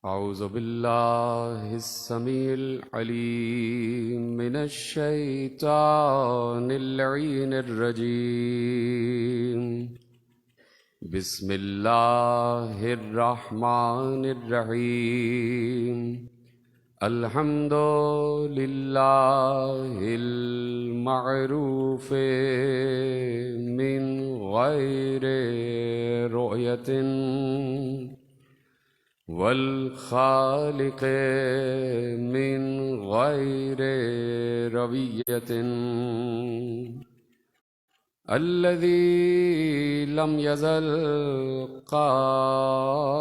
أعوذ بالله السميع العليم من الشيطان اللعين الرجيم. بسم الله الرحمن الرحيم. الحمد لله المعروف من غير رؤية والخالق من غير روية الذي لم يزل قائما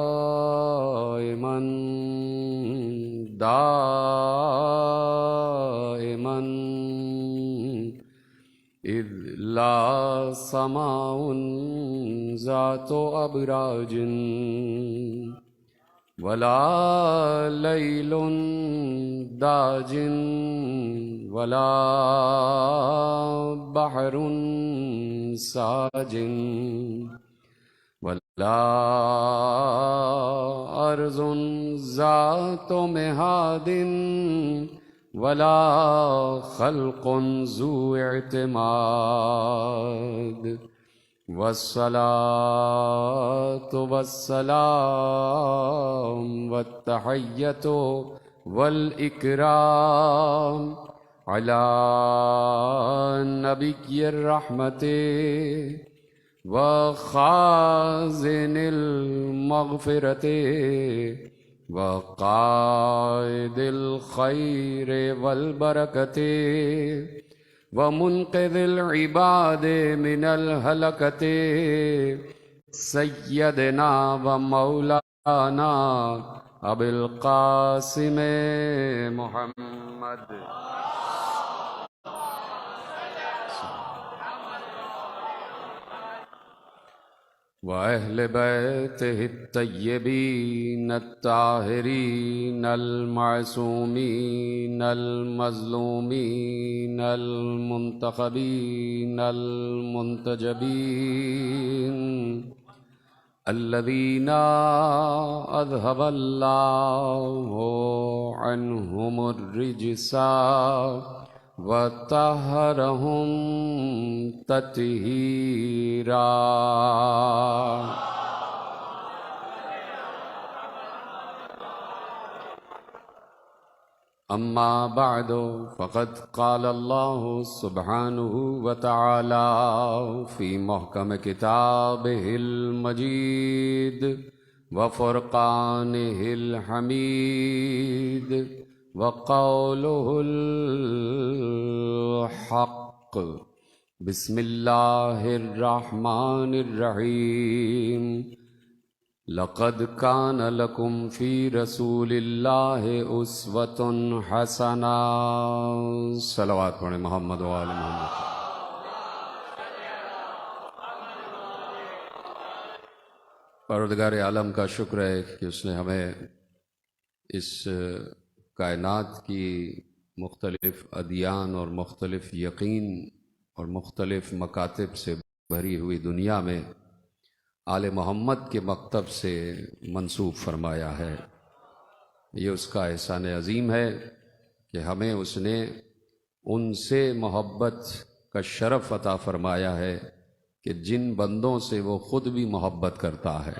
دائما إذ لا سماء ذات أبراج ولا ليل داج ولا بحر ساج ولا أرض ذات مهاد ولا خلق ذو اعتماد والصلاة والسلام والتحية والإكرام على نبي الرحمة وخازن المغفرة وقائد الخير والبركة ومنقذ العباد من الهلكة سيدنا ومولانا أبي القاسم محمد وأهل بيته الطيبين الطاهرين المعصومين المظلومين المنتخبين المنتجبين الذين أذهب الله عنهم الرجس وطهرهم تطهيرا. أما بعد فقد قال الله سبحانه وتعالى في محكم كتابه المجيد وفرقانه الحميد وقوله الحق. بسم الله الرحمن الرحيم. لقد كان لكم في رسول الله أسوة حسنة. صلوات پڑھیں محمد و آل محمد. پروردگار عالم کا شکر ہے کہ اس نے ہمیں اس کائنات کی مختلف ادیان اور مختلف یقین اور مختلف مکاتب سے بھری ہوئی دنیا میں آل محمد کے مکتب سے منسوب فرمایا ہے. یہ اس کا احسان عظیم ہے کہ ہمیں اس نے ان سے محبت کا شرف عطا فرمایا ہے کہ جن بندوں سے وہ خود بھی محبت کرتا ہے،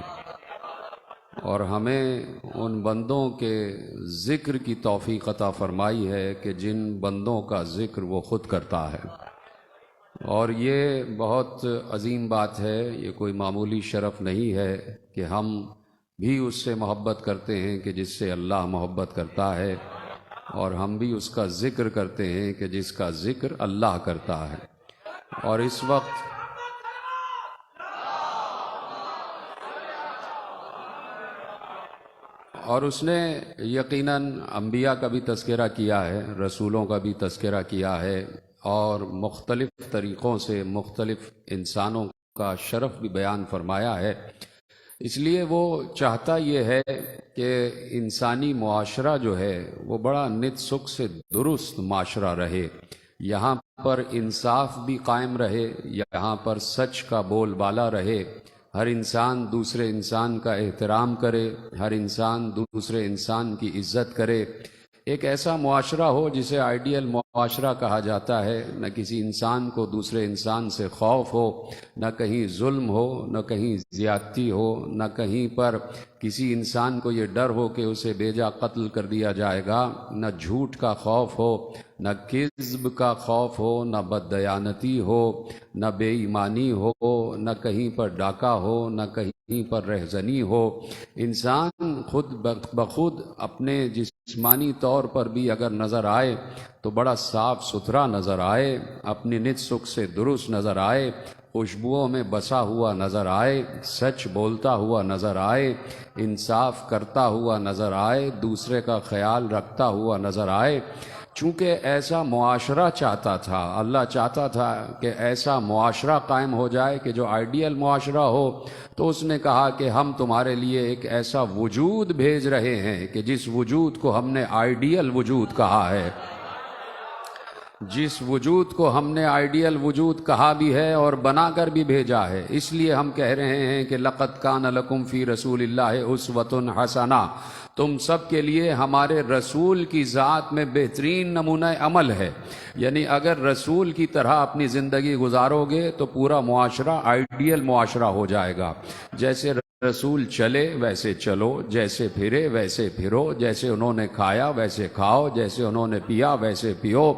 اور ہمیں ان بندوں کے ذکر کی توفیق عطا فرمائی ہے کہ جن بندوں کا ذکر وہ خود کرتا ہے. اور یہ بہت عظیم بات ہے، یہ کوئی معمولی شرف نہیں ہے کہ ہم بھی اس سے محبت کرتے ہیں کہ جس سے اللہ محبت کرتا ہے، اور ہم بھی اس کا ذکر کرتے ہیں کہ جس کا ذکر اللہ کرتا ہے. اور اس وقت اور اس نے یقیناً انبیاء کا بھی تذکرہ کیا ہے، رسولوں کا بھی تذکرہ کیا ہے، اور مختلف طریقوں سے مختلف انسانوں کا شرف بھی بیان فرمایا ہے. اس لیے وہ چاہتا یہ ہے کہ انسانی معاشرہ جو ہے وہ بڑا نت سکھ سے درست معاشرہ رہے، یہاں پر انصاف بھی قائم رہے، یہاں پر سچ کا بول بالا رہے، ہر انسان دوسرے انسان کا احترام کرے، ہر انسان دوسرے انسان کی عزت کرے، ایک ایسا معاشرہ ہو جسے آئیڈیل معاشرہ کہا جاتا ہے، نہ کسی انسان کو دوسرے انسان سے خوف ہو، نہ کہیں ظلم ہو، نہ کہیں زیادتی ہو، نہ کہیں پر کسی انسان کو یہ ڈر ہو کہ اسے بیجا قتل کر دیا جائے گا، نہ جھوٹ کا خوف ہو، نہ کذب کا خوف ہو، نہ بددیانتی ہو، نہ بے ایمانی ہو، نہ کہیں پر ڈاکہ ہو، نہ کہیں پر رہزنی ہو۔ انسان خود بخود اپنے جسمانی طور پر بھی اگر نظر آئے تو بڑا صاف ستھرا نظر آئے، اپنی نت سکھ سے درست نظر آئے، خوشبوؤں میں بسا ہوا نظر آئے، سچ بولتا ہوا نظر آئے، انصاف کرتا ہوا نظر آئے، دوسرے کا خیال رکھتا ہوا نظر آئے۔ چونکہ ایسا معاشرہ چاہتا تھا، اللہ چاہتا تھا کہ ایسا معاشرہ قائم ہو جائے کہ جو آئیڈیل معاشرہ ہو، تو اس نے کہا کہ ہم تمہارے لیے ایک ایسا وجود بھیج رہے ہیں کہ جس وجود کو ہم نے آئیڈیل وجود کہا ہے، جس وجود کو ہم نے آئیڈیل وجود کہا بھی ہے اور بنا کر بھی بھیجا ہے۔ اس لیے ہم کہہ رہے ہیں کہ لَقَدْ كَانَ لَكُمْ فِي رَسُولِ اللَّهِ أُسْوَةٌ حَسَنَةٌ، تم سب کے لیے ہمارے رسول کی ذات میں بہترین نمونہ عمل ہے۔ یعنی اگر رسول کی طرح اپنی زندگی گزارو گے تو پورا معاشرہ آئیڈیل معاشرہ ہو جائے گا۔ جیسے رسول چلے ویسے چلو، جیسے پھرے ویسے پھرو، جیسے انہوں نے کھایا ویسے کھاؤ، جیسے انہوں نے پیا ویسے پیو،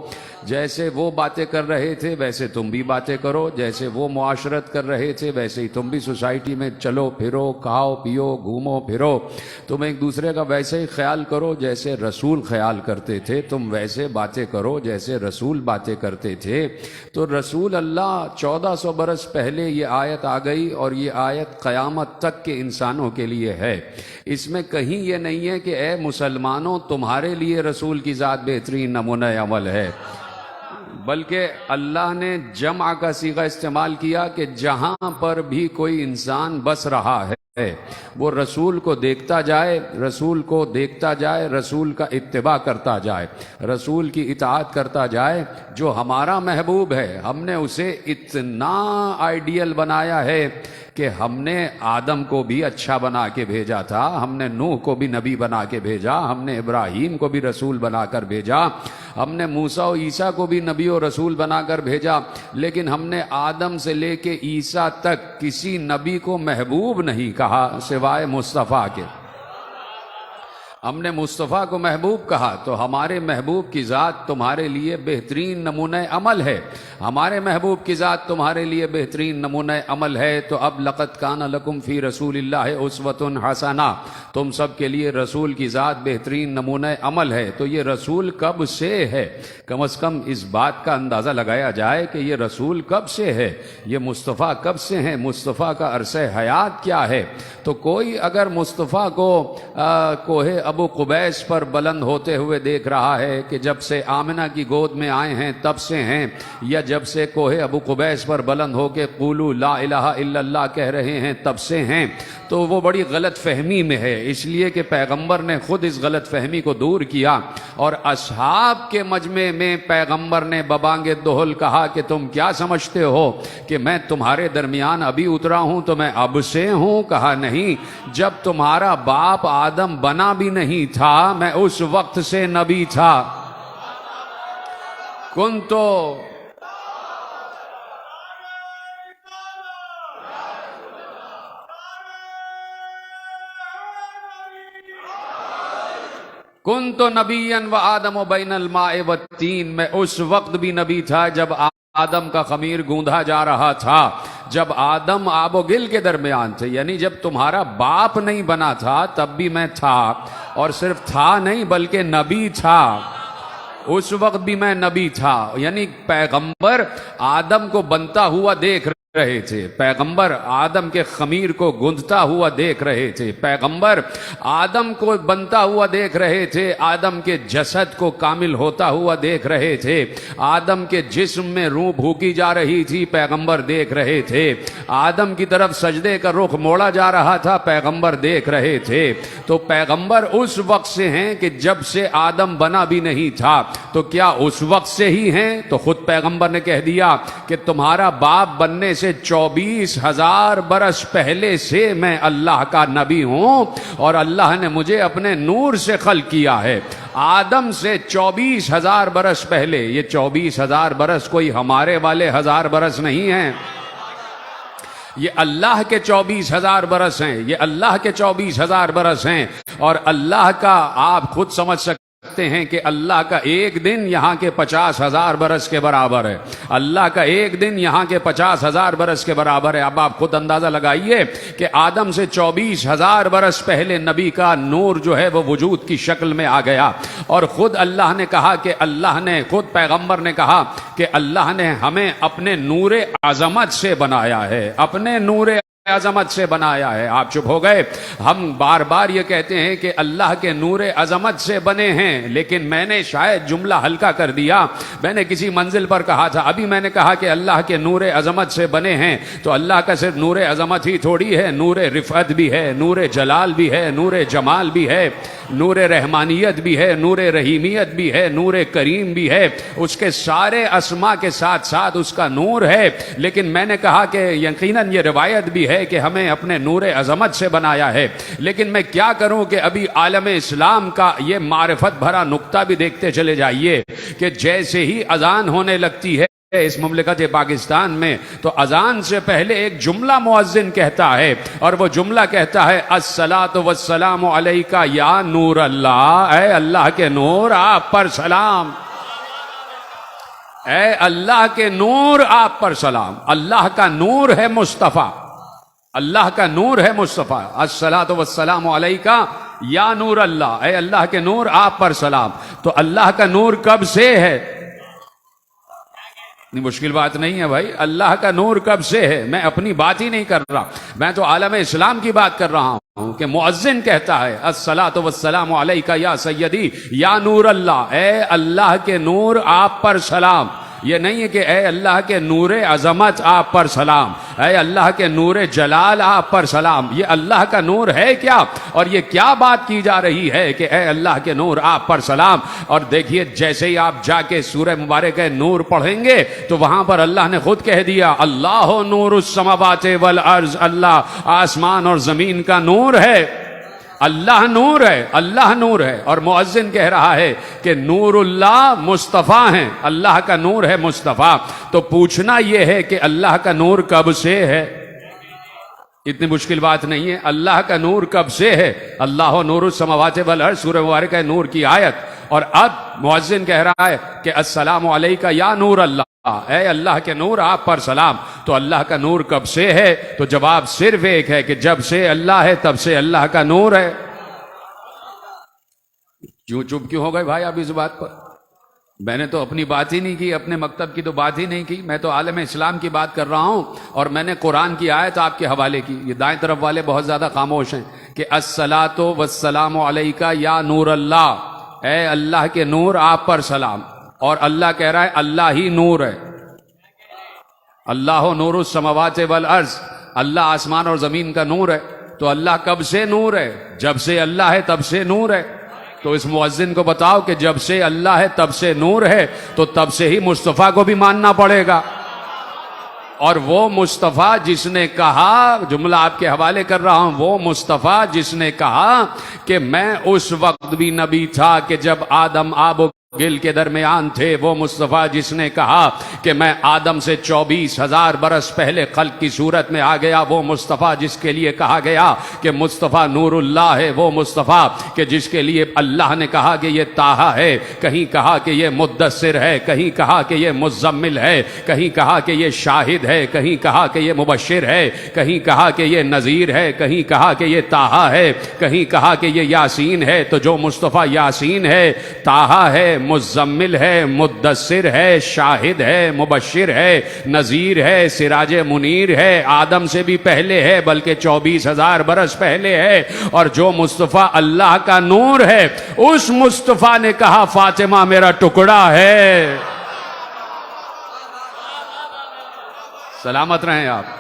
جیسے وہ باتیں کر رہے تھے ویسے تم بھی باتیں کرو، جیسے وہ معاشرت کر رہے تھے ویسے ہی تم بھی سوسائٹی میں چلو پھرو، کھاؤ پیو، گھومو پھرو، تم ایک دوسرے کا ویسے ہی خیال کرو جیسے رسول خیال کرتے تھے، تم ویسے باتیں کرو جیسے رسول باتیں کرتے تھے۔ تو رسول اللہ 1400 برس پہلے یہ آیت آ گئی، اور یہ آیت قیامت تک کے انسانوں کے لیے ہے۔ اس میں کہیں یہ نہیں ہے کہ اے مسلمانوں تمہارے لیے رسول کی ذات بہترین نمونہ عمل ہے، بلکہ اللہ نے جمع کا صیغہ استعمال کیا کہ جہاں پر بھی کوئی انسان بس رہا ہے وہ رسول کو دیکھتا جائے، رسول کو دیکھتا جائے، رسول کا اتباع کرتا جائے، رسول کی اطاعت کرتا جائے۔ جو ہمارا محبوب ہے ہم نے اسے اتنا آئیڈیل بنایا ہے کہ ہم نے آدم کو بھی اچھا بنا کے بھیجا تھا، ہم نے نوح کو بھی نبی بنا کے بھیجا، ہم نے ابراہیم کو بھی رسول بنا کر بھیجا، ہم نے موسیٰ و عیسیٰ کو بھی نبی و رسول بنا کر بھیجا، لیکن ہم نے آدم سے لے کے عیسیٰ تک کسی نبی کو محبوب نہیں کہا سوائے مصطفیٰ کے۔ ہم نے مصطفیٰ کو محبوب کہا، تو ہمارے محبوب کی ذات تمہارے لیے بہترین نمونہ عمل ہے، ہمارے محبوب کی ذات تمہارے لیے بہترین نمونہ عمل ہے۔ تو اب لقد کان لکم فی رسول اللہ اسوۃ حسنہ، تم سب کے لیے رسول کی ذات بہترین نمونہ عمل ہے۔ تو یہ رسول کب سے ہے؟ کم از کم اس بات کا اندازہ لگایا جائے کہ یہ رسول کب سے ہے، یہ مصطفیٰ کب سے ہیں، مصطفیٰ کا عرصہ حیات کیا ہے۔ تو کوئی اگر مصطفیٰ کو کوہ ابو قبیس پر بلند ہوتے ہوئے دیکھ رہا ہے کہ جب سے آمنہ کی گود میں آئے ہیں تب سے ہیں، یا جب سے کوہ ابو قبیس پر بلند ہو کے قولوا لا الہ الا اللہ کہہ رہے ہیں تب سے ہیں، تو وہ بڑی غلط فہمی میں ہے، اس لیے کہ پیغمبر نے خود اس غلط فہمی کو دور کیا، اور اصحاب کے مجمع میں پیغمبر نے ببانگ دہل کہا کہ تم کیا سمجھتے ہو کہ میں تمہارے درمیان ابھی اترا ہوں تو میں اب سے ہوں؟ کہا نہیں، جب تمہارا باپ آدم بنا بھی نہیں تھا میں اس وقت سے نبی تھا۔ کنتو نبیًا و آدم بین الماء والتین، میں اس وقت بھی نبی تھا جب آدم کا خمیر گوندھا جا رہا تھا، جب آدم آب و گل کے درمیان تھے، یعنی جب تمہارا باپ نہیں بنا تھا تب بھی میں تھا، اور صرف تھا نہیں بلکہ نبی تھا، اس وقت بھی میں نبی تھا۔ یعنی پیغمبر آدم کو بنتا ہوا دیکھ رہے تھے، پیغمبر آدم کے خمیر کو گوندھتا ہوا دیکھ رہے تھے، پیغمبر آدم کو بنتا ہوا دیکھ رہے تھے، آدم کے جسد کو کامل ہوتا ہوا دیکھ رہے تھے، آدم کے جسم میں روح بھوکی جا رہی تھی، پیغمبر دیکھ رہے تھے، آدم کی طرف سجدے کا رخ موڑا جا رہا تھا، پیغمبر دیکھ رہے تھے۔ تو پیغمبر اس وقت سے ہیں کہ جب سے آدم بنا بھی نہیں تھا، تو کیا اس وقت سے ہی ہیں؟ تو خود پیغمبر نے کہہ دیا کہ تمہارا باپ بننے سے 24,000 برس پہلے سے میں اللہ کا نبی ہوں اور اللہ نے مجھے اپنے نور سے خلق کیا ہے۔ آدم سے 24,000 برس پہلے، یہ 24,000 برس کوئی ہمارے والے 1000 برس نہیں ہیں، یہ اللہ کے 24,000 برس ہیں، یہ اللہ کے 24,000 برس ہیں۔ اور اللہ کا آپ خود سمجھ سکتے ہیں کہ اللہ کا ایک دن یہاں کے 50,000 برس کے برابر ہے، اللہ کا ایک دن یہاں کے 50,000 برس کے برابر ہے۔ اب آپ خود اندازہ لگائیے کہ آدم سے 24,000 برس پہلے نبی کا نور جو ہے وہ وجود کی شکل میں آ گیا، اور خود اللہ نے کہا کہ خود پیغمبر نے کہا کہ اللہ نے ہمیں اپنے نور عظمت سے بنایا ہے، اپنے نور عظمت سے بنایا ہے۔ آپ چپ ہو گئے؟ ہم بار بار یہ کہتے ہیں کہ اللہ کے نور عظمت سے بنے ہیں، لیکن میں نے شاید جملہ ہلکا کر دیا، میں نے کسی منزل پر کہا تھا، ابھی میں نے کہا کہ اللہ کے نور عظمت سے بنے ہیں، تو اللہ کا صرف نور عظمت ہی تھوڑی ہے، نور رفعت بھی ہے، نور جلال بھی ہے، نور جمال بھی ہے، نور رحمانیت بھی ہے، نور رحیمیت بھی ہے، نور کریم بھی ہے، اس کے سارے اسما کے ساتھ ساتھ اس کا نور ہے۔ لیکن میں نے کہا کہ یقیناً یہ روایت بھی ہے کہ ہمیں اپنے نور عظمت سے بنایا ہے، لیکن میں کیا کروں کہ ابھی عالم اسلام کا یہ معرفت بھرا نقطہ بھی دیکھتے چلے جائیے کہ جیسے ہی اذان ہونے لگتی ہے اس مملکت پاکستان میں، تو اذان سے پہلے ایک جملہ مؤذن کہتا ہے، اور وہ جملہ کہتا ہے الصلاۃ والسلام علیکہ یا نور اللہ، اے اللہ کے نور آپ پر سلام، اے اللہ کے نور آپ پر سلام۔ اللہ کا نور ہے مصطفیٰ، اللہ کا نور ہے مصطفیٰ، الصلاۃ والسلام علیکہ یا نور اللہ، اے اللہ کے نور آپ پر سلام۔ تو اللہ کا نور کب سے ہے؟ اتنی مشکل بات نہیں ہے بھائی، اللہ کا نور کب سے ہے؟ میں اپنی بات ہی نہیں کر رہا، میں تو عالم اسلام کی بات کر رہا ہوں کہ مؤذن کہتا ہے الصلاۃ والسلام علیکہ یا سیدی یا نور اللہ، اے اللہ کے نور آپ پر سلام۔ یہ نہیں ہے کہ اے اللہ کے نور عظمت آپ پر سلام، اے اللہ کے نور جلال آپ پر سلام۔ یہ اللہ کا نور ہے کیا؟ اور یہ کیا بات کی جا رہی ہے کہ اے اللہ کے نور آپ پر سلام؟ اور دیکھیے جیسے ہی آپ جا کے سورہ مبارکہ نور پڑھیں گے تو وہاں پر اللہ نے خود کہہ دیا اللہ نور السماوات والارض، اللہ آسمان اور زمین کا نور ہے، اللہ نور ہے، اللہ نور ہے۔ اور مؤذن کہہ رہا ہے کہ نور اللہ مصطفیٰ ہیں، اللہ کا نور ہے مصطفیٰ۔ تو پوچھنا یہ ہے کہ اللہ کا نور کب سے ہے؟ اتنی مشکل بات نہیں ہے، اللہ کا نور کب سے ہے؟ اللہ نور السماوات والارض، سورہ مبارکہ نور کی آیت۔ اور اب مؤذن کہہ رہا ہے کہ السلام علیکہ یا نور اللہ، اے اللہ کے نور آپ پر سلام۔ تو اللہ کا نور کب سے ہے؟ تو جواب صرف ایک ہے کہ جب سے اللہ ہے تب سے اللہ کا نور ہے۔ کیوں چپ کیوں ہو گئے بھائی آپ اس بات پر؟ میں نے تو اپنی بات ہی نہیں کی، اپنے مکتب کی تو بات ہی نہیں کی، میں تو عالم اسلام کی بات کر رہا ہوں، اور میں نے قرآن کی آیت آپ کے حوالے کی۔ یہ دائیں طرف والے بہت زیادہ خاموش ہیں کہ الصلاۃ والسلام علیکہ یا نور اللہ، اے اللہ کے نور آپ پر سلام۔ اور اللہ کہہ رہا ہے اللہ ہی نور ہے، اللہ نور السماوات والارض، اللہ آسمان اور زمین کا نور ہے۔ تو اللہ کب سے نور ہے؟ جب سے اللہ ہے تب سے نور ہے۔ تو اس مؤذن کو بتاؤ کہ جب سے اللہ ہے تب سے نور ہے، تو تب سے ہی مصطفیٰ کو بھی ماننا پڑے گا۔ اور وہ مصطفیٰ جس نے کہا، جملہ آپ کے حوالے کر رہا ہوں، وہ مصطفیٰ جس نے کہا کہ میں اس وقت بھی نبی تھا کہ جب آدم آب و گل کے درمیان تھے، وہ مصطفیٰ جس نے کہا کہ میں آدم سے 24,000 برس پہلے خلق کی صورت میں آ گیا، وہ مصطفیٰ جس کے لیے کہا گیا کہ مصطفیٰ نور اللہ ہے، وہ مصطفیٰ کہ جس کے لیے اللہ نے کہا کہ یہ طٰہٰ ہے، کہیں کہا کہ یہ مدثر ہے، کہیں کہا کہ یہ مزمل ہے، کہیں کہا کہ یہ شاہد ہے، کہیں کہا کہ یہ مبشر ہے، کہیں کہا کہ یہ نذیر ہے، کہیں کہا کہ یہ طٰہٰ ہے، کہیں کہا کہ یہ یاسین ہے۔ تو جو مصطفیٰ یاسین ہے، طٰہٰ ہے، مزمل ہے، مدثر ہے، شاہد ہے، مبشر ہے، نذیر ہے، سراج منیر ہے، آدم سے بھی پہلے ہے، بلکہ 24,000 برس پہلے ہے۔ اور جو مصطفیٰ اللہ کا نور ہے، اس مصطفیٰ نے کہا فاطمہ میرا ٹکڑا ہے۔ سلامت رہیں آپ۔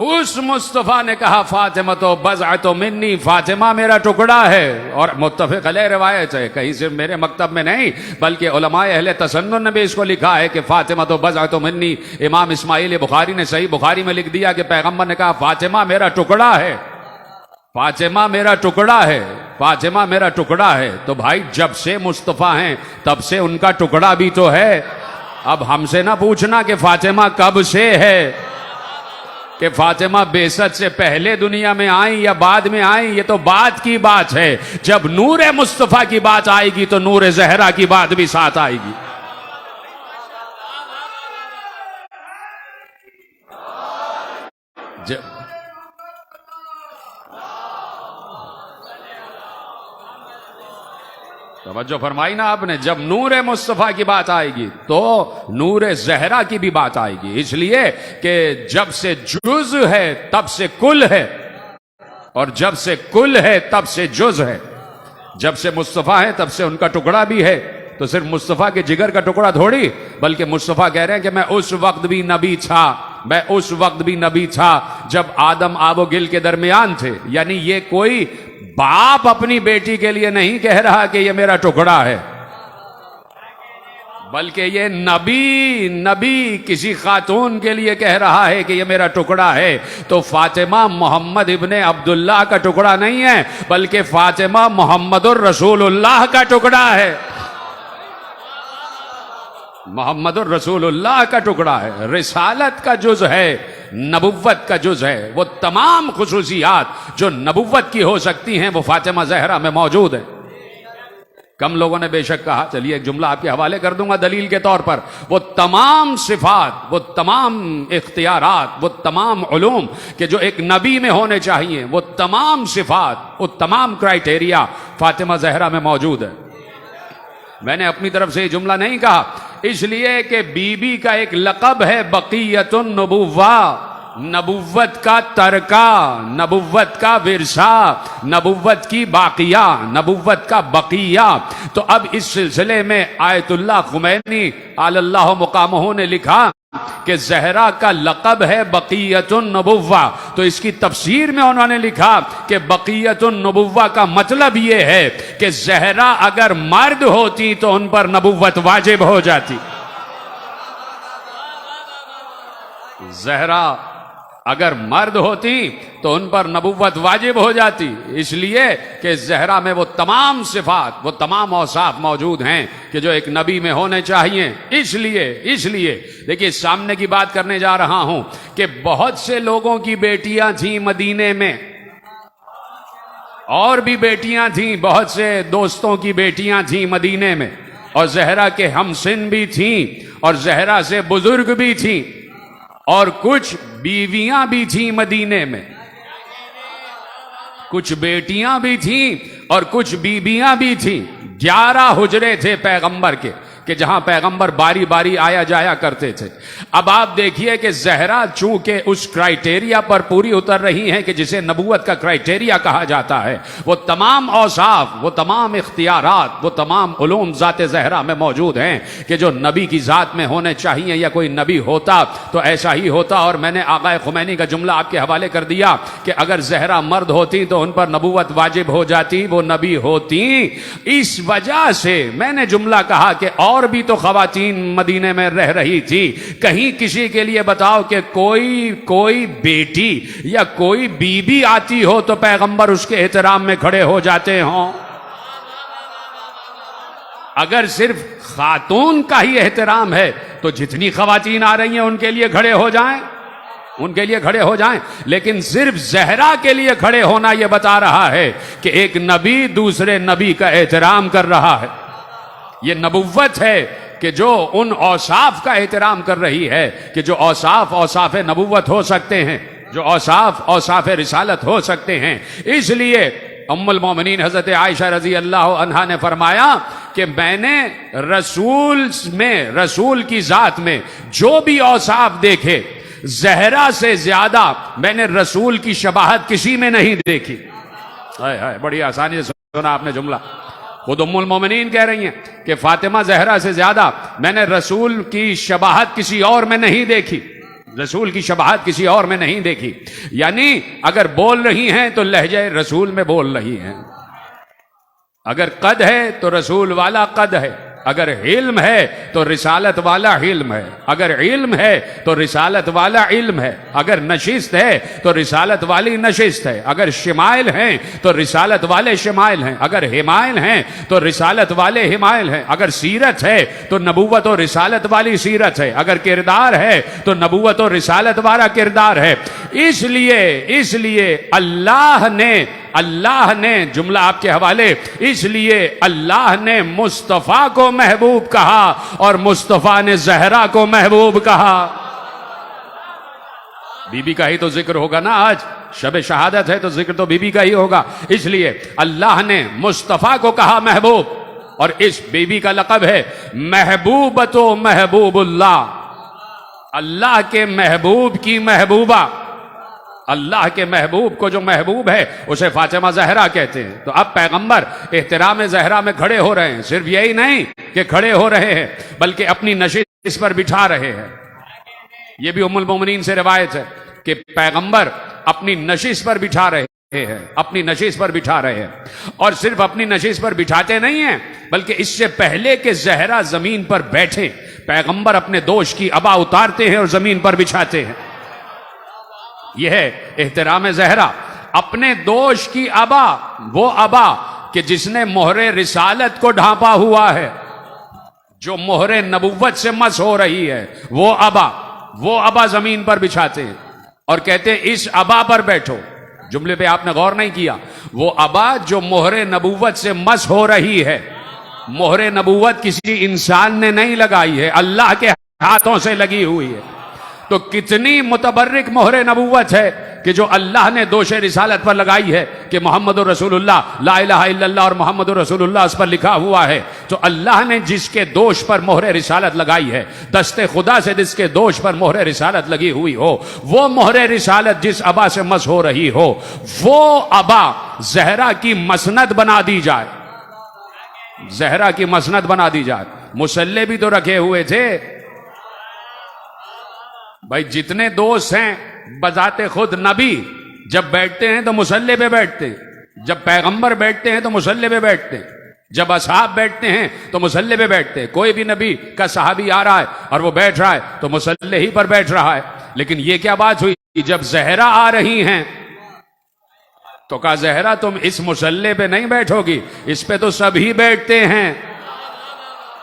اس مصطفیٰ نے کہا فاطمہ تو بضعۃ منی، فاطمہ میرا ٹکڑا ہے. اور متفق علیہ روایت ہے، کہیں صرف میرے مکتب میں نہیں بلکہ علماء اہل تسنن نے بھی اس کو لکھا ہے کہ فاطمہ تو بضعۃ منی. امام اسماعیل بخاری نے صحیح بخاری میں لکھ دیا کہ پیغمبر نے کہا فاطمہ میرا ٹکڑا ہے، فاطمہ میرا ٹکڑا ہے، فاطمہ میرا ٹکڑا ہے. تو بھائی جب سے مصطفیٰ ہیں تب سے ان کا ٹکڑا بھی تو ہے. اب ہم سے نہ پوچھنا کہ فاطمہ کب سے ہے، کہ فاطمہ بعثت سے پہلے دنیا میں آئیں یا بعد میں آئیں، یہ تو بعد کی بات ہے. جب نور مصطفیٰ کی بات آئے گی تو نور زہرا کی بات بھی ساتھ آئے گی. توجہ فرمائی نا آپ نے، جب نور مصطفیٰ کی بات آئے گی تو نور زہرا کی بھی بات آئے گی. اس لیے کہ جب سے جز ہے تب سے کل ہے، اور جب سے کل ہے تب سے جز ہے. جب سے مصطفیٰ ہے تب سے ان کا ٹکڑا بھی ہے. تو صرف مصطفیٰ کے جگر کا ٹکڑا تھوڑی، بلکہ مصطفیٰ کہہ رہے ہیں کہ میں اس وقت بھی نبی تھا، میں اس وقت بھی نبی تھا جب آدم آب و گل کے درمیان تھے. یعنی یہ کوئی باپ اپنی بیٹی کے لیے نہیں کہہ رہا کہ یہ میرا ٹکڑا ہے، بلکہ یہ نبی کسی خاتون کے لیے کہہ رہا ہے کہ یہ میرا ٹکڑا ہے. تو فاطمہ محمد ابن عبداللہ کا ٹکڑا نہیں ہے، بلکہ فاطمہ محمد الرسول اللہ کا ٹکڑا ہے. محمد الرسول اللہ کا ٹکڑا ہے، رسالت کا جز ہے، نبوت کا جز ہے. وہ تمام خصوصیات جو نبوت کی ہو سکتی ہیں وہ فاطمہ زہرا میں موجود ہیں. کم لوگوں نے بے شک کہا، چلیے ایک جملہ آپ کے حوالے کر دوں گا دلیل کے طور پر. وہ تمام صفات، وہ تمام اختیارات، وہ تمام علوم کہ جو ایک نبی میں ہونے چاہیے، وہ تمام صفات، وہ تمام کرائیٹیریا فاطمہ زہرا میں موجود ہے. میں نے اپنی طرف سے یہ جملہ نہیں کہا، اس لیے کہ بی بی کا ایک لقب ہے بقیت النبوہ، نبوت کا ترکہ، نبوت کا ورثہ، نبوت کی باقیہ، نبوت کا بقیہ. تو اب اس سلسلے میں آیت اللہ خمینی علی اللہ مقامہ نے لکھا کہ زہرا کا لقب ہے بقیت النبوہ. تو اس کی تفسیر میں انہوں نے لکھا کہ بقیت النبوہ کا مطلب یہ ہے کہ زہرا اگر مرد ہوتی تو ان پر نبوت واجب ہو جاتی. زہرا اگر مرد ہوتی تو ان پر نبوت واجب ہو جاتی، اس لیے کہ زہرا میں وہ تمام صفات، وہ تمام اوصاف موجود ہیں کہ جو ایک نبی میں ہونے چاہیے. اس لیے دیکھیے سامنے کی بات کرنے جا رہا ہوں کہ بہت سے لوگوں کی بیٹیاں تھیں مدینے میں، اور بھی بیٹیاں تھیں، بہت سے دوستوں کی بیٹیاں تھیں مدینے میں، اور زہرا کے ہمسن بھی تھیں، اور زہرا سے بزرگ بھی تھیں، اور کچھ بیویاں بھی تھیں مدینے میں. کچھ بیٹیاں بھی تھیں اور کچھ بیویاں بھی تھیں. 11 حجرے تھے پیغمبر کے کہ جہاں پیغمبر باری باری آیا جایا کرتے تھے. اب آپ دیکھیے کہ زہرا چونکہ اس کرائیٹیریا پر پوری اتر رہی ہیں کہ جسے نبوت کا کرائیٹیریا کہا جاتا ہے، وہ تمام اوصاف، وہ تمام اختیارات، وہ تمام علوم ذات زہرا میں موجود ہیں کہ جو نبی کی ذات میں ہونے چاہیے، یا کوئی نبی ہوتا تو ایسا ہی ہوتا. اور میں نے آقا خمینی کا جملہ آپ کے حوالے کر دیا کہ اگر زہرا مرد ہوتی تو ان پر نبوت واجب ہو جاتی، وہ نبی ہوتی. اس وجہ سے میں نے جملہ کہا کہ اور بھی تو خواتین مدینے میں رہ رہی تھی. کہیں کسی کے لیے بتاؤ کہ کوئی بیٹی یا کوئی بیوی آتی ہو تو پیغمبر اس کے احترام میں کھڑے ہو جاتے ہوں. اگر صرف خاتون کا ہی احترام ہے تو جتنی خواتین آ رہی ہیں ان کے لیے کھڑے ہو جائیں، ان کے لیے کھڑے ہو جائیں. لیکن صرف زہرا کے لیے کھڑے ہونا یہ بتا رہا ہے کہ ایک نبی دوسرے نبی کا احترام کر رہا ہے. یہ نبوت ہے کہ جو ان اوصاف کا احترام کر رہی ہے کہ جو اوصاف نبوت ہو سکتے ہیں، جو اوصاف رسالت ہو سکتے ہیں. اس لیے ام المومنین حضرت عائشہ رضی اللہ عنہا نے فرمایا کہ میں نے رسول کی ذات میں جو بھی اوصاف دیکھے، زہرا سے زیادہ میں نے رسول کی شباہت کسی میں نہیں دیکھی. بڑی آسانی سے سنا آپ نے جملہ. خود ام المومنین کہہ رہی ہیں کہ فاطمہ زہرا سے زیادہ میں نے رسول کی شباہت کسی اور میں نہیں دیکھی. رسول کی شباہت کسی اور میں نہیں دیکھی. یعنی اگر بول رہی ہیں تو لہجہ رسول میں بول رہی ہیں. اگر قد ہے تو رسول والا قد ہے. اگر علم ہے تو رسالت والا علم ہے. اگر علم ہے تو رسالت والا علم ہے. اگر نشست ہے تو رسالت والی نشست ہے. اگر شمائل ہیں تو رسالت والے شمائل ہیں. اگر حمائل ہیں تو رسالت والے حمائل ہیں. اگر سیرت ہے تو نبوت و رسالت والی سیرت ہے. اگر کردار ہے تو نبوت و رسالت والا کردار ہے. اس لیے اللہ نے جملہ آپ کے حوالے، اس لیے اللہ نے مصطفیٰ کو محبوب کہا اور مصطفیٰ نے زہرا کو محبوب کہا. بی بی کا ہی تو ذکر ہوگا نا، آج شب شہادت ہے تو ذکر تو بی بی کا ہی ہوگا. اس لیے اللہ نے مصطفیٰ کو کہا محبوب، اور اس بی بی کا لقب ہے محبوبۃ و محبوب اللہ. اللہ کے محبوب کی محبوبہ. اللہ کے محبوب کو جو محبوب ہے اسے فاطمہ زہرا کہتے ہیں. تو اب پیغمبر احترام زہرا میں کھڑے ہو رہے ہیں. صرف یہی نہیں کہ کھڑے ہو رہے ہیں بلکہ اپنی نشست پر بٹھا رہے ہیں. یہ بھی ام المومنین سے روایت ہے کہ پیغمبر اپنی نشست پر بٹھا رہے ہیں، اپنی نشست پر بٹھا رہے ہیں. اور صرف اپنی نشست پر بٹھاتے نہیں ہیں بلکہ اس سے پہلے کہ زہرا زمین پر بیٹھیں پیغمبر اپنے دوش کی ابا اتارتے ہیں اور زمین پر بچھاتے ہیں. یہ ہے احترام زہرا. اپنے دوش کی ابا، وہ ابا کہ جس نے مہر رسالت کو ڈھانپا ہوا ہے، جو مہر نبوت سے مس ہو رہی ہے، وہ ابا زمین پر بچھاتے ہیں اور کہتے ہیں اس ابا پر بیٹھو. جملے پہ آپ نے غور نہیں کیا. وہ ابا جو مہر نبوت سے مس ہو رہی ہے. مہر نبوت کسی انسان نے نہیں لگائی ہے، اللہ کے ہاتھوں سے لگی ہوئی ہے. تو کتنی متبرک مہر نبوت ہے کہ جو اللہ نے دوش رسالت پر لگائی ہے کہ محمد رسول اللہ، لا الہ الا اللہ اور محمد رسول اللہ اس پر لکھا ہوا ہے. تو اللہ نے جس کے دوش پر مہر رسالت لگائی ہے، دست خدا سے جس کے دوش پر مہر رسالت لگی ہوئی ہو، وہ مہر رسالت جس ابا سے مس ہو رہی ہو، وہ ابا زہرا کی مسند بنا دی جائے. زہرا کی مسند بنا دی جائے. مصلی بھی تو رکھے ہوئے تھے بھائی. جتنے دوست ہیں بذات خود نبی جب بیٹھتے ہیں تو مصلی پہ بیٹھتے ہیں، جب پیغمبر بیٹھتے ہیں تو مصلی پہ بیٹھتے ہیں، جب اصحاب بیٹھتے ہیں تو مصلی پہ بیٹھتے ہیں. کوئی بھی نبی کا صحابی آ رہا ہے اور وہ بیٹھ رہا ہے تو مصلی ہی پر بیٹھ رہا ہے. لیکن یہ کیا بات ہوئی کہ جب زہرا آ رہی ہیں تو کہا زہرا تم اس مصلی پہ نہیں بیٹھو گی، اس پہ تو سبھی بیٹھتے ہیں.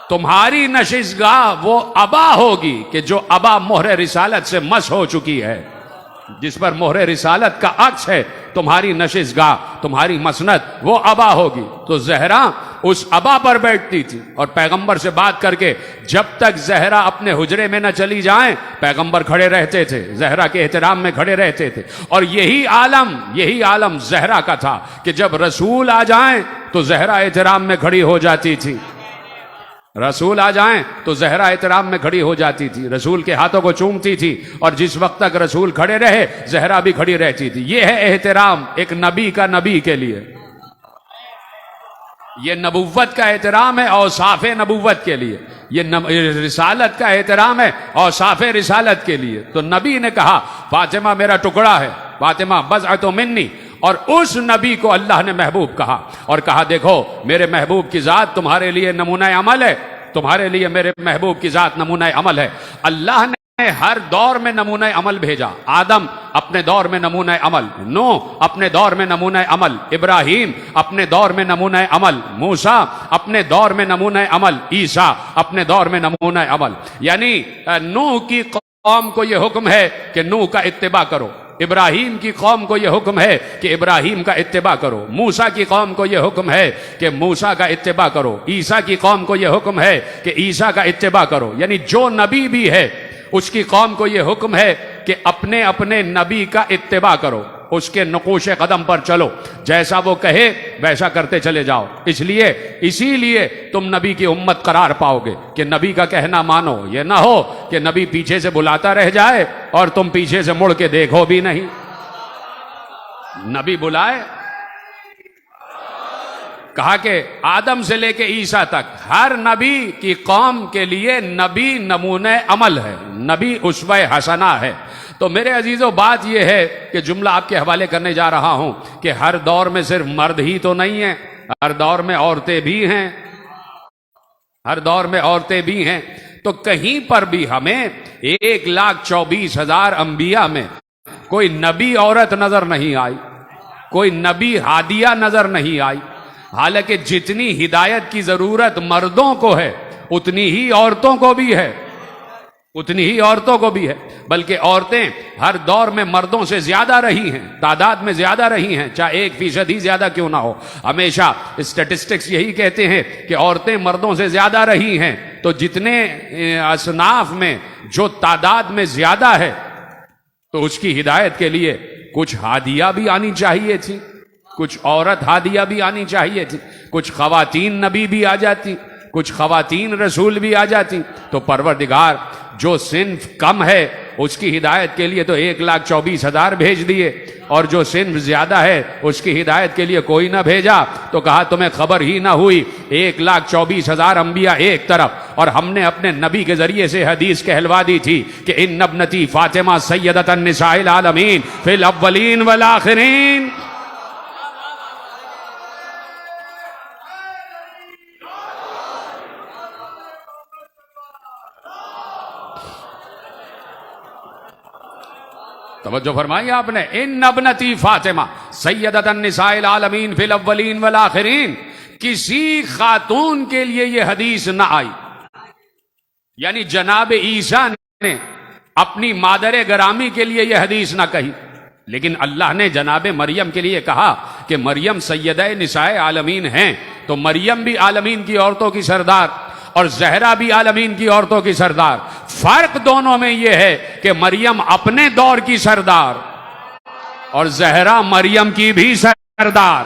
تمہاری نشستگاہ وہ ابا ہوگی کہ جو ابا مہر رسالت سے مس ہو چکی ہے، جس پر مہر رسالت کا عکس ہے. تمہاری نشستگاہ، تمہاری مسند وہ ابا ہوگی. تو زہرا اس ابا پر بیٹھتی تھی اور پیغمبر سے بات کر کے جب تک زہرا اپنے حجرے میں نہ چلی جائیں پیغمبر کھڑے رہتے تھے، زہرا کے احترام میں کھڑے رہتے تھے. اور یہی عالم زہرا کا تھا کہ جب رسول آ جائیں تو زہرا احترام میں کھڑی ہو جاتی تھی. رسول آ جائیں تو زہرا احترام میں کھڑی ہو جاتی تھی، رسول کے ہاتھوں کو چومتی تھی، اور جس وقت تک رسول کھڑے رہے زہرا بھی کھڑی رہتی تھی. یہ ہے احترام ایک نبی کا نبی کے لیے. یہ نبوت کا احترام ہے اوصاف نبوت کے لیے. یہ رسالت کا احترام ہے اوصاف رسالت کے لیے. تو نبی نے کہا فاطمہ میرا ٹکڑا ہے، فاطمہ بضعۃ منی. اور اس نبی کو اللہ نے محبوب کہا اور کہا دیکھو میرے محبوب کی ذات تمہارے لیے نمونہ عمل ہے، تمہارے لیے میرے محبوب کی ذات نمونہ عمل ہے. اللہ نے ہر دور میں نمونہ عمل بھیجا. آدم اپنے دور میں نمونہ عمل، نوح اپنے دور میں نمونہ عمل، ابراہیم اپنے دور میں نمونہ عمل، موسیٰ اپنے دور میں نمونہ عمل، عیسیٰ اپنے دور میں نمونہ عمل. یعنی نوح کی قوم کو یہ حکم ہے کہ نوح کا اتباع کرو، ابراہیم کی قوم کو یہ حکم ہے کہ ابراہیم کا اتباع کرو، موسیٰ کی قوم کو یہ حکم ہے کہ موسیٰ کا اتباع کرو، عیسیٰ کی قوم کو یہ حکم ہے کہ عیسیٰ کا اتباع کرو. یعنی جو نبی بھی ہے اس کی قوم کو یہ حکم ہے کہ اپنے اپنے نبی کا اتباع کرو، اس کے نقوش قدم پر چلو، جیسا وہ کہے ویسا کرتے چلے جاؤ. اسی لیے تم نبی کی امت قرار پاؤ گے کہ نبی کا کہنا مانو. یہ نہ ہو کہ نبی پیچھے سے بلاتا رہ جائے اور تم پیچھے سے مڑ کے دیکھو بھی نہیں. نبی بلائے کہا کہ آدم سے لے کے عیسیٰ تک ہر نبی کی قوم کے لیے نبی نمونہ عمل ہے، نبی اسوہ حسنہ ہے۔ تو میرے عزیزو بات یہ ہے کہ جملہ آپ کے حوالے کرنے جا رہا ہوں کہ ہر دور میں صرف مرد ہی تو نہیں ہیں، ہر دور میں عورتیں بھی ہیں، ہر دور میں عورتیں بھی ہیں۔ تو کہیں پر بھی ہمیں 1,24,000 انبیاء میں کوئی نبی عورت نظر نہیں آئی، کوئی نبی ہادیہ نظر نہیں آئی، حالانکہ جتنی ہدایت کی ضرورت مردوں کو ہے اتنی ہی عورتوں کو بھی ہے، اتنی ہی عورتوں کو بھی ہے، بلکہ عورتیں ہر دور میں مردوں سے زیادہ رہی ہیں، تعداد میں زیادہ رہی ہیں، چاہے 1% ہی زیادہ کیوں نہ ہو۔ ہمیشہ اسٹیٹسٹکس یہی کہتے ہیں کہ عورتیں مردوں سے زیادہ رہی ہیں، تو جتنے اصناف میں جو تعداد میں زیادہ ہے تو اس کی ہدایت کے لیے کچھ ہادیہ بھی آنی چاہیے تھی، کچھ عورت ہادیہ بھی آنی چاہیے تھی، کچھ خواتین نبی بھی آ جاتی، کچھ خواتین رسول بھی آ جاتی۔ تو پروردگار جو صنف کم ہے اس کی ہدایت کے لیے تو 1,24,000 بھیج دیے، اور جو صنف زیادہ ہے اس کی ہدایت کے لیے کوئی نہ بھیجا۔ تو کہا تمہیں خبر ہی نہ ہوئی، 1,24,000 انبیاء ایک طرف، اور ہم نے اپنے نبی کے ذریعے سے حدیث کہلوا دی تھی کہ ان ابنتی فاطمہ سیدۃ النساء العالمین فی الاولین والآخرین۔ توجہ فرمائی آپ نے، ان ابنتی فاطمہ سیدۃ النساء العالمین فی الاولین والآخرین۔ کسی خاتون کے لیے یہ حدیث نہ آئی، یعنی جناب عیسیٰ نے اپنی مادر گرامی کے لیے یہ حدیث نہ کہی، لیکن اللہ نے جناب مریم کے لیے کہا کہ مریم سیدہ نساء عالمین ہیں، تو مریم بھی عالمین کی عورتوں کی سردار اور زہرا بھی عالمین کی عورتوں کی سردار۔ فرق دونوں میں یہ ہے کہ مریم اپنے دور کی سردار اور زہرا مریم کی بھی سردار،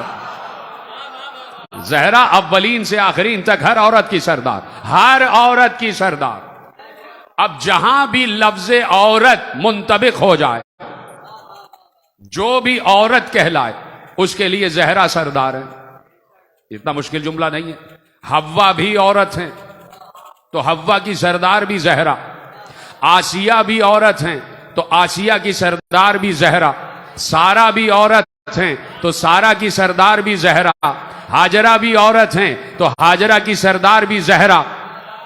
زہرا اولین سے آخرین تک ہر عورت کی سردار، ہر عورت کی سردار۔ اب جہاں بھی لفظ عورت منطبق ہو جائے، جو بھی عورت کہلائے، اس کے لیے زہرا سردار ہے، اتنا مشکل جملہ نہیں ہے۔ حوا بھی عورت ہیں تو حوا کی سردار بھی زہرا، آسیہ بھی عورت ہیں تو آسیہ کی سردار بھی زہرا، سارا بھی عورت ہیں تو سارا کی سردار بھی زہرا، ہاجرہ بھی عورت ہیں تو ہاجرہ کی سردار بھی زہرا،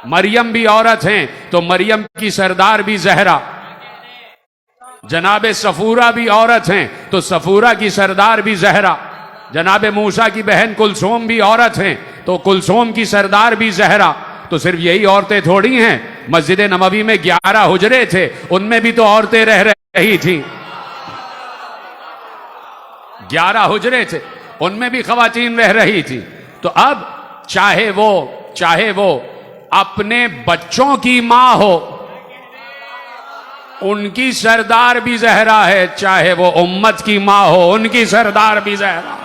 مریم بھی عورت ہیں تو مریم کی سردار بھی زہرا، جناب صفورہ بھی عورت ہیں تو صفورہ کی سردار بھی زہرا، جناب موسیٰ کی بہن کلثوم بھی عورت ہیں تو کلثوم کی سردار بھی زہرا۔ تو صرف یہی عورتیں تھوڑی ہیں، مسجد نبوی میں 11 حجرے تھے، ان میں بھی تو عورتیں رہ رہی تھیں، 11 حجرے تھے، ان میں بھی خواتین رہ رہی تھی۔ تو اب چاہے وہ اپنے بچوں کی ماں ہو، ان کی سردار بھی زہرا ہے، چاہے وہ امت کی ماں ہو، ان کی سردار بھی زہرا۔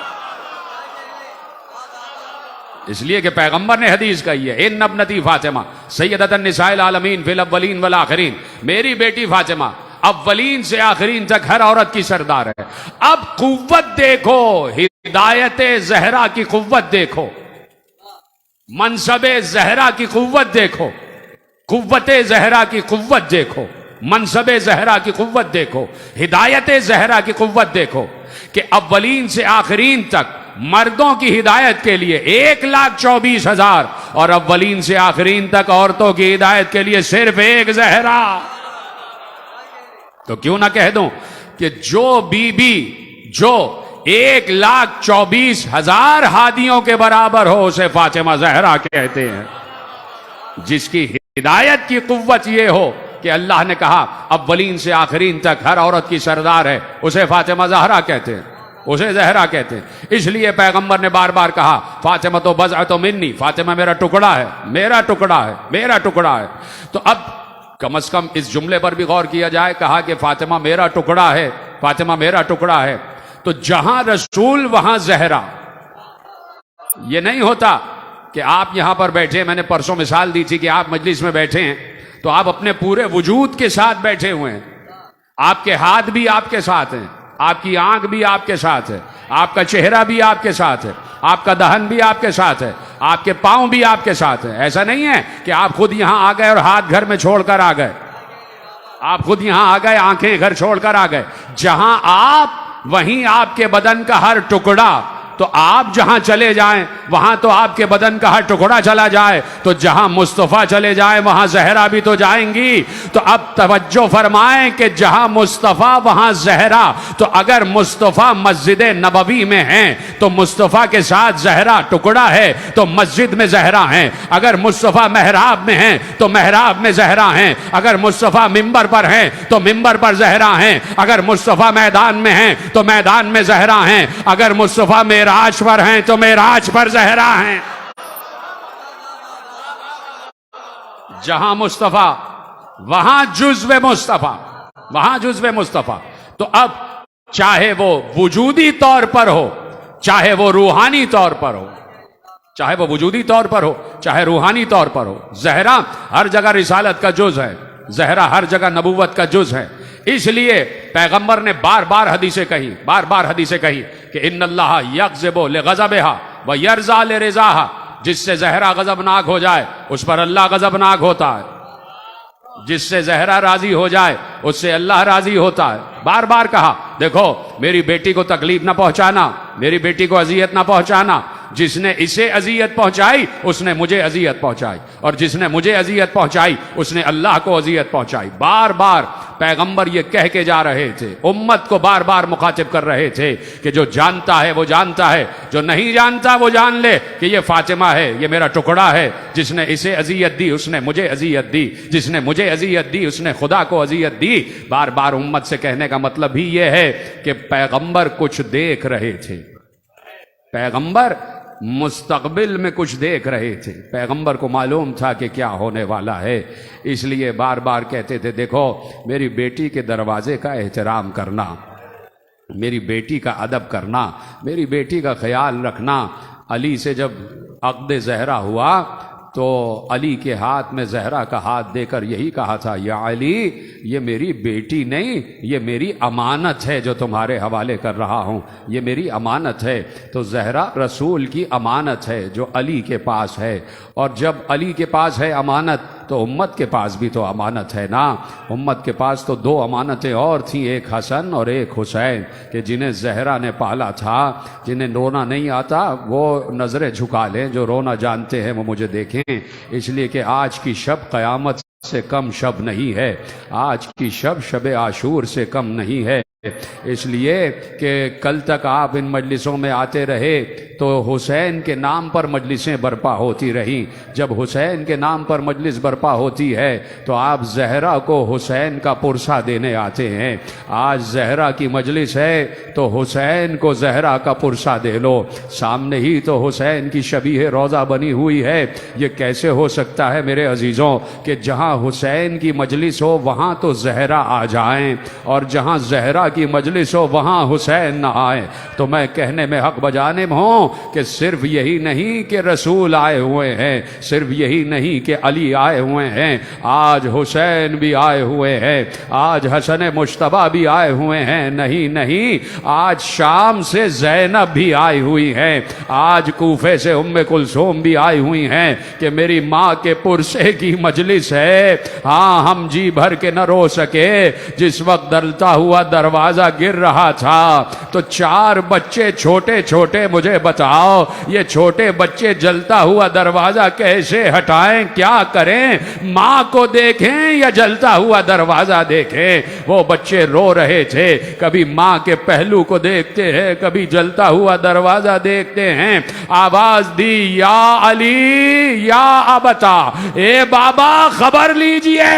اس لیے کہ پیغمبر نے حدیث کہی ہے، ان ابنتی فاطمہ سیدۃ النساء العالمین فی الاولین والآخرین، میری بیٹی فاطمہ اولین سے آخرین تک ہر عورت کی سردار ہے۔ اب قوت دیکھو، ہدایت زہرا کی قوت دیکھو، منصب زہرا کی قوت دیکھو، قوت زہرا کی قوت دیکھو، منصب زہرا کی قوت دیکھو، ہدایت زہرا کی قوت دیکھو، کہ اولین سے آخرین تک مردوں کی ہدایت کے لیے 1,24,000 اور اولین سے آخرین تک عورتوں کی ہدایت کے لیے صرف ایک زہرا۔ تو کیوں نہ کہہ دوں کہ جو بی بی جو 1,24,000 ہادیوں کے برابر ہو اسے فاطمہ زہرا کہتے ہیں، جس کی ہدایت کی قوت یہ ہو کہ اللہ نے کہا اولین سے آخرین تک ہر عورت کی سردار ہے، اسے فاطمہ زہرا کہتے ہیں، اسے زہرا کہتے ہیں۔ اس لیے پیغمبر نے بار بار کہا فاطمہ تو بضعۃ منی، فاطمہ میرا ٹکڑا ہے، میرا ٹکڑا ہے، میرا ٹکڑا ہے۔ تو اب کم از کم اس جملے پر بھی غور کیا جائے، کہا کہ فاطمہ میرا ٹکڑا ہے، فاطمہ میرا ٹکڑا ہے، تو جہاں رسول وہاں زہرا۔ یہ نہیں ہوتا کہ آپ یہاں پر بیٹھے، میں نے پرسوں مثال دی تھی کہ آپ مجلس میں بیٹھے ہیں تو آپ اپنے پورے وجود کے ساتھ بیٹھے ہوئے ہیں، آپ کے ہاتھ بھی آپ کے ساتھ ہیں، آپ کی آنکھ بھی آپ کے ساتھ ہے، آپ کا چہرہ بھی آپ کے ساتھ ہے، آپ کا دہن بھی آپ کے ساتھ ہے، آپ کے پاؤں بھی آپ کے ساتھ ہے۔ ایسا نہیں ہے کہ آپ خود یہاں آ گئے اور ہاتھ گھر میں چھوڑ کر آ گئے، آپ خود یہاں آ گئے، آنکھیں گھر چھوڑ کر آ گئے۔ جہاں آپ وہیں آپ کے بدن کا ہر ٹکڑا، تو آپ جہاں چلے جائیں وہاں تو آپ کے بدن کا ہر ٹکڑا چلا جائے، تو جہاں مصطفیٰ چلے جائیں وہاں زہرا بھی تو جائیں گی۔ تو اب توجہ فرمائیں کہ جہاں مصطفیٰ وہاں زہرا، تو اگر مصطفیٰ مسجد نبوی میں ہیں تو مصطفیٰ کے ساتھ زہرا ٹکڑا ہے تو مسجد میں زہرا ہیں، اگر مصطفیٰ محراب میں ہیں تو محراب میں زہرا ہیں، اگر مصطفیٰ منبر پر ہیں تو منبر پر زہرا ہیں، اگر مصطفیٰ میدان میں ہیں تو میدان میں زہرا ہیں، اگر مصطفیٰ معراج پر ہیں تو معراج پر زہرا ہیں۔ جہاں مصطفیٰ وہاں جزو مصطفیٰ، وہاں جزو مصطفیٰ۔ تو اب چاہے وہ وجودی طور پر ہو، چاہے وہ روحانی طور پر ہو، چاہے وہ وجودی طور پر ہو چاہے روحانی طور پر ہو، زہرا ہر جگہ رسالت کا جز ہے، زہرا ہر جگہ نبوت کا جز ہے۔ اس لیے پیغمبر نے بار بار حدیثیں کہی کہ ان اللہ یغضب لغضبہا ویرضی لرضاہا، جس سے زہرا غضبناک ہو جائے اس پر اللہ غضبناک ہوتا ہے، جس سے زہرا راضی ہو جائے اس سے اللہ راضی ہوتا ہے۔ بار بار کہا دیکھو میری بیٹی کو تکلیف نہ پہنچانا، میری بیٹی کو اذیت نہ پہنچانا، جس نے اسے اذیت پہنچائی اس نے مجھے اذیت پہنچائی، اور جس نے مجھے اذیت پہنچائی اس نے اللہ کو اذیت پہنچائی۔ بار بار پیغمبر یہ کہہ کے جا رہے تھے، امت کو بار بار مخاطب کر رہے تھے کہ جو جانتا ہے وہ جانتا ہے، جو نہیں جانتا وہ جان لے کہ یہ فاطمہ ہے، یہ میرا ٹکڑا ہے، جس نے اسے اذیت دی اس نے مجھے اذیت دی، جس نے مجھے اذیت دی اس نے خدا کو اذیت دی۔ بار بار امت سے کہنے کا مطلب ہی یہ ہے کہ پیغمبر کچھ دیکھ رہے تھے، پیغمبر مستقبل میں کچھ دیکھ رہے تھے، پیغمبر کو معلوم تھا کہ کیا ہونے والا ہے، اس لیے بار بار کہتے تھے دیکھو میری بیٹی کے دروازے کا احترام کرنا، میری بیٹی کا ادب کرنا، میری بیٹی کا خیال رکھنا۔ علی سے جب عقد زہرا ہوا تو علی کے ہاتھ میں زہرا کا ہاتھ دے کر یہی کہا تھا یا علی یہ میری بیٹی نہیں، یہ میری امانت ہے جو تمہارے حوالے کر رہا ہوں، یہ میری امانت ہے۔ تو زہرا رسول کی امانت ہے جو علی کے پاس ہے، اور جب علی کے پاس ہے امانت تو امت کے پاس بھی تو امانت ہے نا۔ امت کے پاس تو دو امانتیں اور تھیں، ایک حسن اور ایک حسین، کہ جنہیں زہرا نے پالا تھا، جنہیں رونا نہیں آتا وہ نظریں جھکا لیں، جو رونا جانتے ہیں وہ مجھے دیکھیں۔ اس لیے کہ آج کی شب قیامت سے کم شب نہیں ہے، آج کی شب عاشور سے کم نہیں ہے، اس لیے کہ کل تک آپ ان مجلسوں میں آتے رہے تو حسین کے نام پر مجلسیں برپا ہوتی رہیں، جب حسین کے نام پر مجلس برپا ہوتی ہے تو آپ زہرا کو حسین کا پرسہ دینے آتے ہیں۔ آج زہرا کی مجلس ہے تو حسین کو زہرا کا پرسہ دے لو، سامنے ہی تو حسین کی شبیہ روضہ بنی ہوئی ہے۔ یہ کیسے ہو سکتا ہے میرے عزیزوں کہ جہاں حسین کی مجلس ہو وہاں تو زہرا آ جائیں، اور جہاں زہرا کی مجلس ہو وہاں حسین نہ آئے؟ تو میں کہنے میں حق بجانب ہوں کہ صرف یہی نہیں کہ رسول آئے ہوئے ہیں، صرف یہی نہیں کہ علی آئے ہوئے ہیں، آج حسین بھی آئے ہوئے ہیں، آج حسن مجتبیٰ بھی آئے ہوئے ہیں، نہیں آج شام سے زینب بھی آئی ہوئی ہیں، آج کوفے سے ام کلثوم بھی آئی ہوئی ہیں کہ میری ماں کے پرسے کی مجلس ہے۔ ہاں ہم جی بھر کے نہ رو سکے، جس وقت ڈلتا ہوا دروازہ گر رہا تھا تو 4 بچے چھوٹے چھوٹے مجھے بتاؤ یہ چھوٹے بچے جلتا ہوا دروازہ کیسے ہٹائیں، کیا کریں؟ ماں کو دیکھیں یا جلتا ہوا دروازہ دیکھیں؟ وہ بچے رو رہے تھے، کبھی ماں کے پہلو کو دیکھتے ہیں، کبھی جلتا ہوا دروازہ دیکھتے ہیں۔ آواز دی یا علی یا ابتا، اے بابا خبر لیجئے۔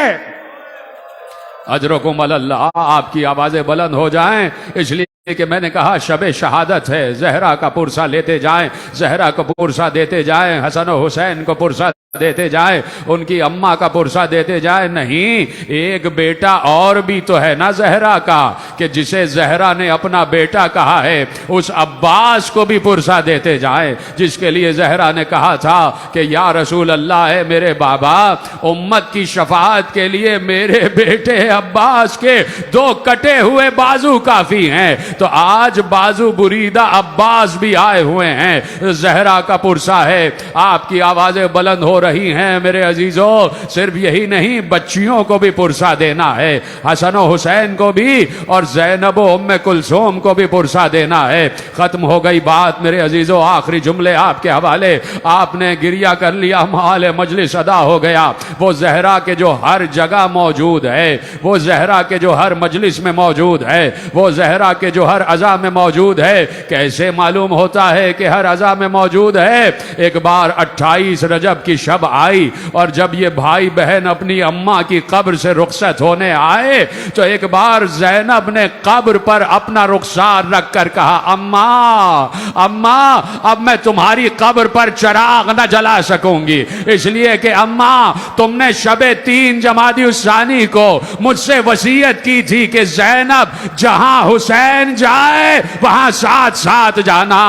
اجرکم اللہ، آپ کی آوازیں بلند ہو جائیں، اس لیے کہ میں نے کہا شب شہادت ہے، زہرا کا پرسہ لیتے جائیں، زہرا کو پرسہ دیتے جائیں، حسن و حسین کو پرسہ دیتے جائیں، ان کی اماں کا پرسہ دیتے جائیں۔ نہیں، ایک بیٹا اور بھی تو ہے نا زہرا کا، کہ جسے زہرا نے اپنا بیٹا کہا ہے، اس عباس کو بھی پرسہ دیتے جائیں، جس کے لیے زہرا نے کہا تھا کہ یا رسول اللہ ہے میرے بابا، امت کی شفاعت کے لیے میرے بیٹے عباس کے 2 کٹے ہوئے بازو کافی ہیں، تو آج بازو بریدہ عباس بھی آئے ہوئے ہیں، زہرا کا پرسا ہے، آپ کی آوازیں بلند ہو رہی ہیں میرے عزیزو۔ صرف یہی نہیں، بچیوں کو بھی پرسا دینا ہے، حسن و حسین کو بھی اور زینب و ام کلثوم کو بھی پرسا دینا ہے۔ ختم ہو گئی بات میرے عزیزو، آخری جملے آپ کے حوالے۔ آپ نے گریہ کر لیا، محال مجلس ادا ہو گیا۔ وہ زہرا کے جو ہر جگہ موجود ہے، وہ زہرا کے جو ہر مجلس میں موجود ہے، وہ زہرا کے جو ہر عزا میں موجود ہے۔ کیسے معلوم ہوتا ہے کہ ہر عزا میں موجود ہے؟ ایک بار 28 رجب کی شب آئی، اور جب یہ بھائی بہن اپنی اماں کی قبر سے رخصت ہونے آئے تو ایک بار زینب نے قبر پر اپنا رخسار رکھ کر کہا، اماں اماں اب میں تمہاری قبر پر چراغ نہ جلا سکوں گی، اس لیے کہ اماں تم نے شب 3 جمادی الثانی کو مجھ سے وصیت کی تھی کہ زینب جہاں حسین جائے وہاں ساتھ ساتھ جانا۔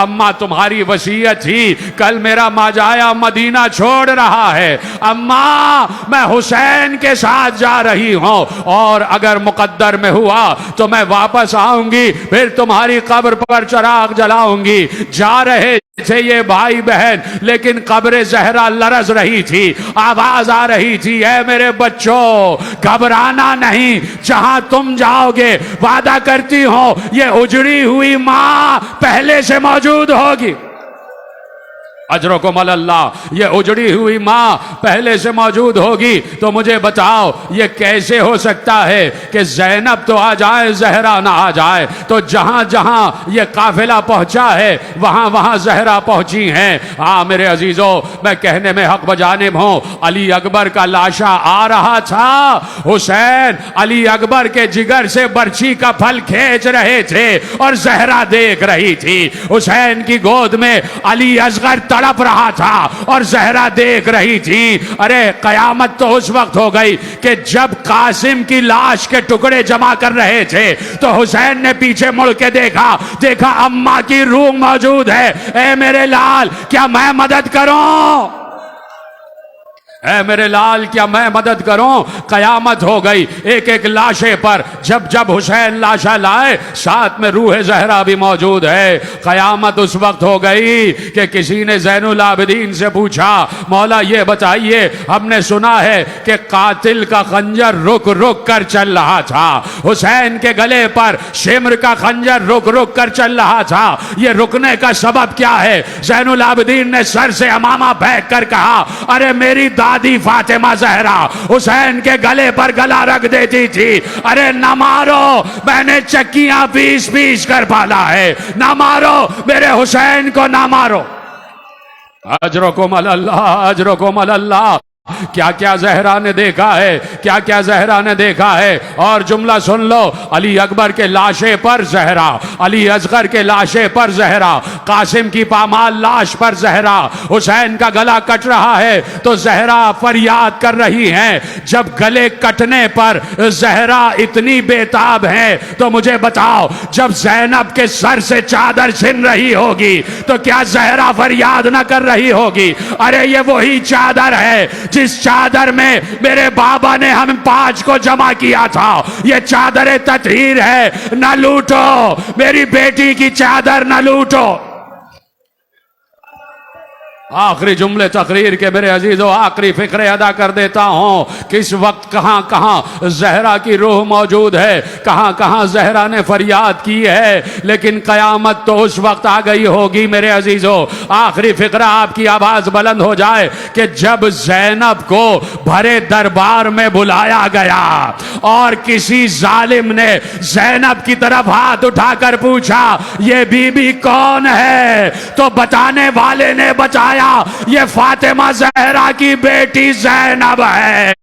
اماں تمہاری وصیت تھی، کل میرا ماجایا مدینہ چھوڑ رہا ہے، اماں میں حسین کے ساتھ جا رہی ہوں، اور اگر مقدر میں ہوا تو میں واپس آؤں گی، پھر تمہاری قبر پر چراغ جلاؤں گی۔ جا رہے تھے یہ بھائی بہن، لیکن قبر زہرا لرز رہی تھی، آواز آ رہی تھی، اے میرے بچوں گھبرانا نہیں، جہاں تم جاؤ گے وعدہ کرتی ہوں یہ اجڑی ہوئی ماں پہلے سے موجود ہوگی۔ اجرکم اللہ، یہ اجڑی ہوئی ماں پہلے سے موجود ہوگی۔ تو مجھے بتاؤ یہ کیسے ہو سکتا ہے کہ زینب تو آ جائے زہرا نہ آ جائے؟ تو جہاں جہاں یہ قافلہ پہنچا ہے وہاں وہاں زہرا پہنچی ہیں۔ ہاں میرے عزیزو، میں کہنے میں حق بجانب ہوں، علی اکبر کا لاشا آ رہا تھا، حسین علی اکبر کے جگر سے برچھی کا پھل کھینچ رہے تھے اور زہرا دیکھ رہی تھی۔ حسین کی گود میں علی اصغر تڑپ رہا تھا اور زہرا دیکھ رہی تھی۔ ارے قیامت تو اس وقت ہو گئی کہ جب قاسم کی لاش کے ٹکڑے جمع کر رہے تھے تو حسین نے پیچھے مڑ کے دیکھا اماں کی روح موجود ہے، اے میرے لال کیا میں مدد کروں؟ اے میرے لال کیا میں مدد کروں؟ قیامت ہو گئی۔ ایک ایک لاشے پر جب حسین لاشا لائے ساتھ میں روح زہرا بھی موجود ہے۔ قیامت اس وقت ہو گئی کہ کسی نے زین العابدین سے پوچھا، مولا یہ بتائیے ہم نے سنا ہے کہ قاتل کا خنجر رک رک کر چل رہا تھا، حسین کے گلے پر شمر کا خنجر رک رک کر چل رہا تھا، یہ رکنے کا سبب کیا ہے؟ زین العابدین نے سر سے امامہ پھینک کر کہا، ارے میری دادی فاطمہ زہرا حسین کے گلے پر گلا رکھ دیتی تھی، ارے نہ مارو، میں نے چکیاں پیس پیس کر پالا ہے، نہ مارو میرے حسین کو، نہ مارو۔ اجرکم اللہ، اجرکم اللہ۔ کیا کیا زہرا نے دیکھا ہے، کیا کیا زہرا نے دیکھا ہے۔ اور جملہ سن لو، علی اکبر کے لاشے پر زہرا، علی اصغر کے لاشے پر زہرا، قاسم کی پامال لاش پر زہرا، حسین کا گلا کٹ رہا ہے تو زہرا فریاد کر رہی ہیں۔ جب گلے کٹنے پر زہرا اتنی بےتاب ہیں تو مجھے بتاؤ جب زینب کے سر سے چادر چھن رہی ہوگی تو کیا زہرا فریاد نہ کر رہی ہوگی؟ ارے یہ وہی چادر ہے جس چادر میں میرے بابا نے ہم 5 کو جمع کیا تھا، یہ چادر تطہیر ہے، نہ لوٹو میری بیٹی کی چادر، نہ لوٹو۔ آخری جملے تقریر کے میرے عزیزو، آخری فقرے ادا کر دیتا ہوں۔ کس وقت کہاں کہاں زہرا کی روح موجود ہے، کہاں کہاں زہرا نے فریاد کی ہے، لیکن قیامت تو اس وقت آ گئی ہوگی میرے عزیزو۔ آخری فقرہ آپ کی آواز بلند ہو جائے کہ جب زینب کو بھرے دربار میں بلایا گیا اور کسی ظالم نے زینب کی طرف ہاتھ اٹھا کر پوچھا یہ بی بی کون ہے، تو بتانے والے نے بتایا یہ فاطمہ زہرا کی بیٹی زینب ہے۔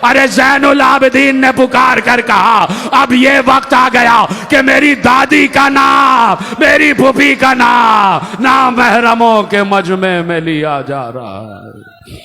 ارے زین العابدین نے پکار کر کہا اب یہ وقت آ گیا کہ میری دادی کا نام، میری پھوپھی کا نام نامحرموں کے مجمع میں لیا جا رہا ہے۔